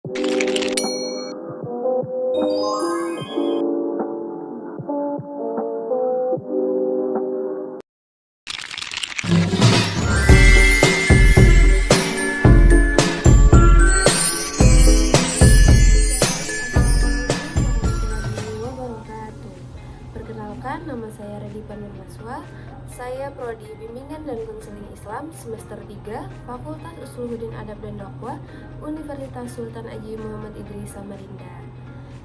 Perkenalkan, nama saya Radipa Nurmaswa. Saya Prodi Bimbingan dan Konseling Islam semester 3, Fakultas Usuluddin Adab dan Dakwah, Universitas Sultan Haji Muhammad Idris Samarinda.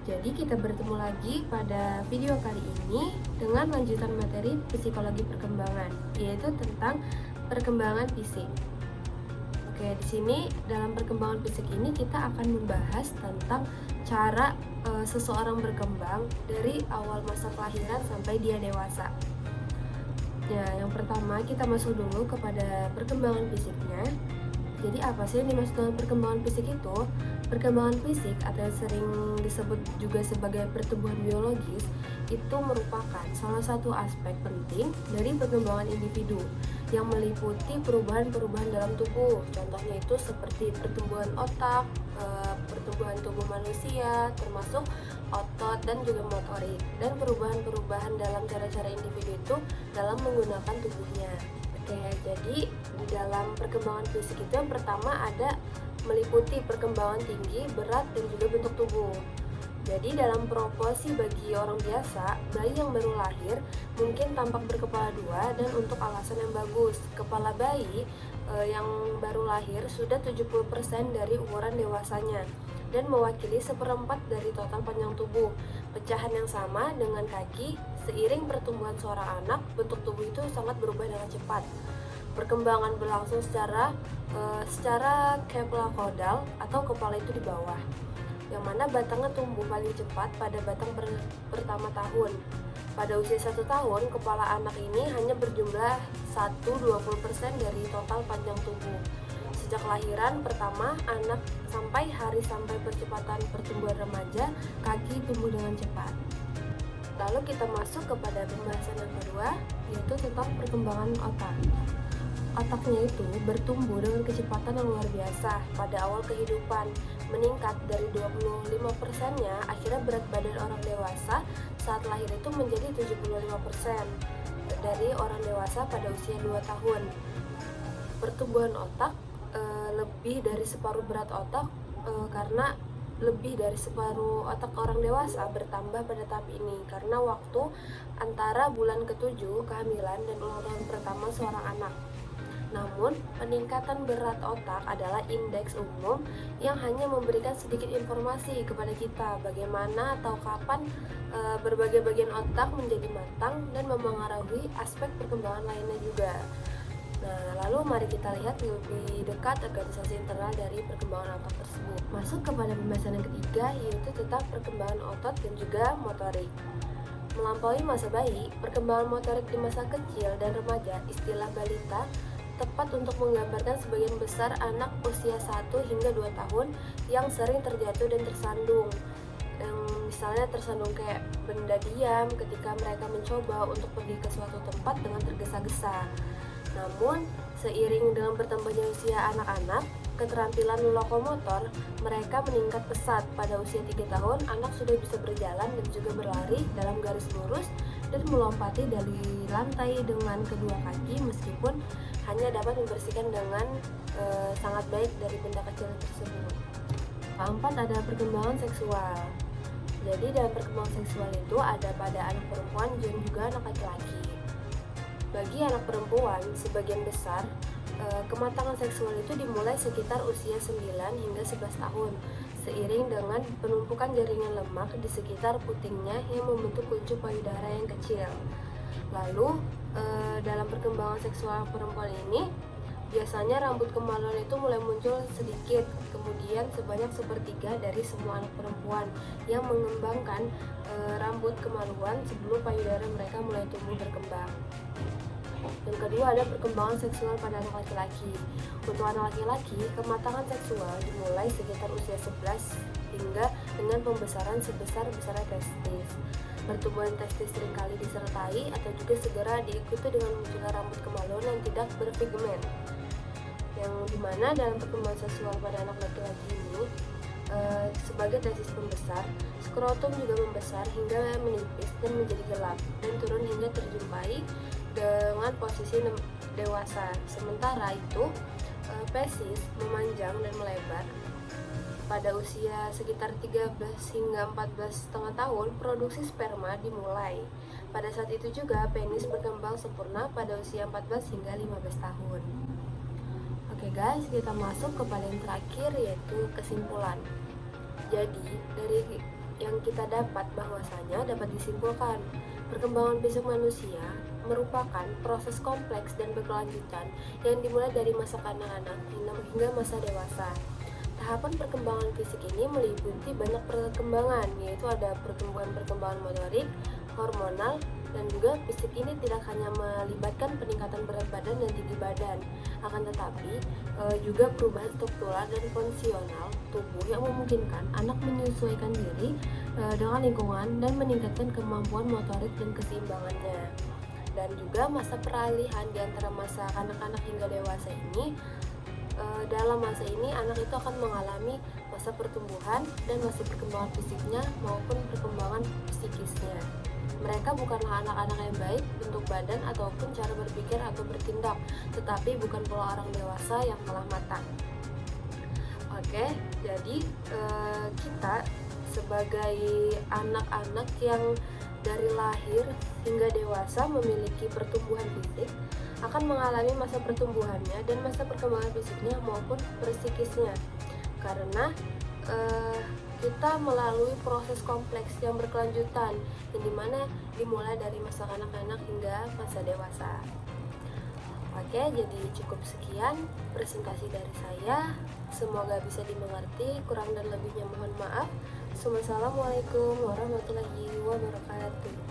Jadi kita bertemu lagi pada video kali ini dengan lanjutan materi psikologi perkembangan, yaitu tentang perkembangan fisik. Oke, di sini dalam perkembangan fisik ini kita akan membahas tentang cara seseorang berkembang dari awal masa kelahiran sampai dia dewasa. Ya, yang pertama kita masuk dulu kepada perkembangan fisiknya. Jadi apa sih yang dimaksud dengan perkembangan fisik itu? Perkembangan fisik atau yang sering disebut juga sebagai pertumbuhan biologis itu merupakan salah satu aspek penting dari perkembangan individu yang meliputi perubahan-perubahan dalam tubuh. Contohnya itu seperti pertumbuhan otak, pertumbuhan tubuh manusia, termasuk otot dan juga motorik, dan perubahan-perubahan dalam cara-cara individu itu dalam menggunakan tubuhnya. Oke, jadi di dalam perkembangan fisik itu yang pertama ada meliputi perkembangan tinggi, berat, dan juga bentuk tubuh. Jadi dalam proporsi bagi orang biasa, bayi yang baru lahir mungkin tampak berkepala dua dan untuk alasan yang bagus. Kepala bayi yang baru lahir sudah 70% dari ukuran dewasanya dan mewakili seperempat dari total panjang tubuh. Pecahan yang sama dengan kaki, seiring pertumbuhan seorang anak, bentuk tubuh itu sangat berubah dengan cepat. Perkembangan berlangsung secara caudal atau kepala itu di bawah, yang mana batangnya tumbuh paling cepat pada batang pertama tahun. Pada usia 1 tahun, kepala anak ini hanya berjumlah 1-20% dari total panjang tubuh. Sejak lahiran pertama anak sampai percepatan pertumbuhan remaja, kaki tumbuh dengan cepat. Lalu kita masuk kepada pembahasan yang kedua, yaitu tentang perkembangan otak. Otaknya itu bertumbuh dengan kecepatan yang luar biasa pada awal kehidupan, meningkat dari 25%-nya. Akhirnya berat badan orang dewasa saat lahir itu menjadi 75% dari orang dewasa pada usia 2 tahun. Pertumbuhan otak lebih dari separuh berat otak karena lebih dari separuh otak orang dewasa bertambah pada tahap ini karena waktu antara bulan ke-7 kehamilan dan ulang tahun pertama seorang anak. Namun, peningkatan berat otak adalah indeks umum yang hanya memberikan sedikit informasi kepada kita bagaimana atau kapan berbagai bagian otak menjadi matang dan memengaruhi aspek perkembangan lainnya juga. Nah, lalu mari kita lihat lebih dekat organisasi internal dari perkembangan otak tersebut. Masuk kepada pembahasan yang ketiga, yaitu tentang perkembangan otot dan juga motorik. Melampaui masa bayi, perkembangan motorik di masa kecil dan remaja, istilah balita, tepat untuk menggambarkan sebagian besar anak usia 1 hingga 2 tahun yang sering terjatuh dan tersandung. Yang misalnya tersandung kayak benda diam ketika mereka mencoba untuk pergi ke suatu tempat dengan tergesa-gesa. Namun, seiring dengan bertambahnya usia anak-anak, keterampilan lokomotor mereka meningkat pesat. Pada usia 3 tahun, anak sudah bisa berjalan dan juga berlari dalam garis lurus dan melompati dari lantai dengan kedua kaki meskipun hanya dapat membersihkan dengan sangat baik dari benda kecil tersebut. Keempat, ada perkembangan seksual. Jadi dalam perkembangan seksual itu ada pada anak perempuan dan juga anak laki-laki. Bagi anak perempuan, sebagian besar kematangan seksual itu dimulai sekitar usia 9 hingga 11 tahun, seiring dengan penumpukan jaringan lemak di sekitar putingnya yang membentuk kuncup payudara yang kecil. Lalu, dalam perkembangan seksual perempuan ini, biasanya rambut kemaluan itu mulai muncul sedikit, kemudian sebanyak 1/3 dari semua anak perempuan yang mengembangkan rambut kemaluan sebelum payudara mereka mulai tumbuh berkembang. Yang kedua ada perkembangan seksual pada anak laki-laki. Untuk anak laki-laki, kematangan seksual dimulai sekitar usia 11 hingga dengan pembesaran sebesar-besarnya testis. Pertumbuhan testis seringkali disertai atau juga segera diikuti dengan munculnya rambut kemaluan yang tidak berpigmen. Yang dimana dalam perkembangan seksual pada anak laki-laki ini Sebagai tesis pembesar, skrotum juga membesar hingga menipis dan menjadi gelap dan turun hingga terjumpai dengan posisi dewasa. Sementara itu, fesis memanjang dan melebar. Pada usia sekitar 13 hingga 14,5 tahun, produksi sperma dimulai. Pada saat itu juga penis berkembang sempurna pada usia 14 hingga 15 tahun. Oke guys, kita masuk kepada yang terakhir, yaitu kesimpulan. Jadi, dari yang kita dapat bahwasanya dapat disimpulkan perkembangan fisik manusia merupakan proses kompleks dan berkelanjutan yang dimulai dari masa kanak-kanak hingga masa dewasa. Tahapan perkembangan fisik ini meliputi banyak perkembangan, yaitu ada perkembangan motorik, hormonal, dan juga fisik ini tidak hanya melibatkan peningkatan berat badan dan tinggi badan, akan tetapi juga perubahan struktural dan fungsional tubuh yang memungkinkan anak menyesuaikan diri dengan lingkungan dan meningkatkan kemampuan motorik dan keseimbangannya. Dan juga masa peralihan di antara masa kanak-kanak hingga dewasa ini, dalam masa ini anak itu akan mengalami masa pertumbuhan dan masa perkembangan fisiknya maupun perkembangan psikisnya. Mereka bukanlah anak-anak yang baik bentuk badan ataupun cara berpikir atau bertindak, tetapi bukan pula orang dewasa yang telah matang. Oke, jadi kita sebagai anak-anak yang dari lahir hingga dewasa memiliki pertumbuhan fisik akan mengalami masa pertumbuhannya dan masa perkembangan fisiknya maupun psikisnya, karena kita melalui proses kompleks yang berkelanjutan yang dimana dimulai dari masa kanak-kanak hingga masa dewasa. Oke, jadi cukup sekian presentasi dari saya. Semoga bisa dimengerti, kurang dan lebihnya mohon maaf. Wassalamualaikum warahmatullahi wabarakatuh.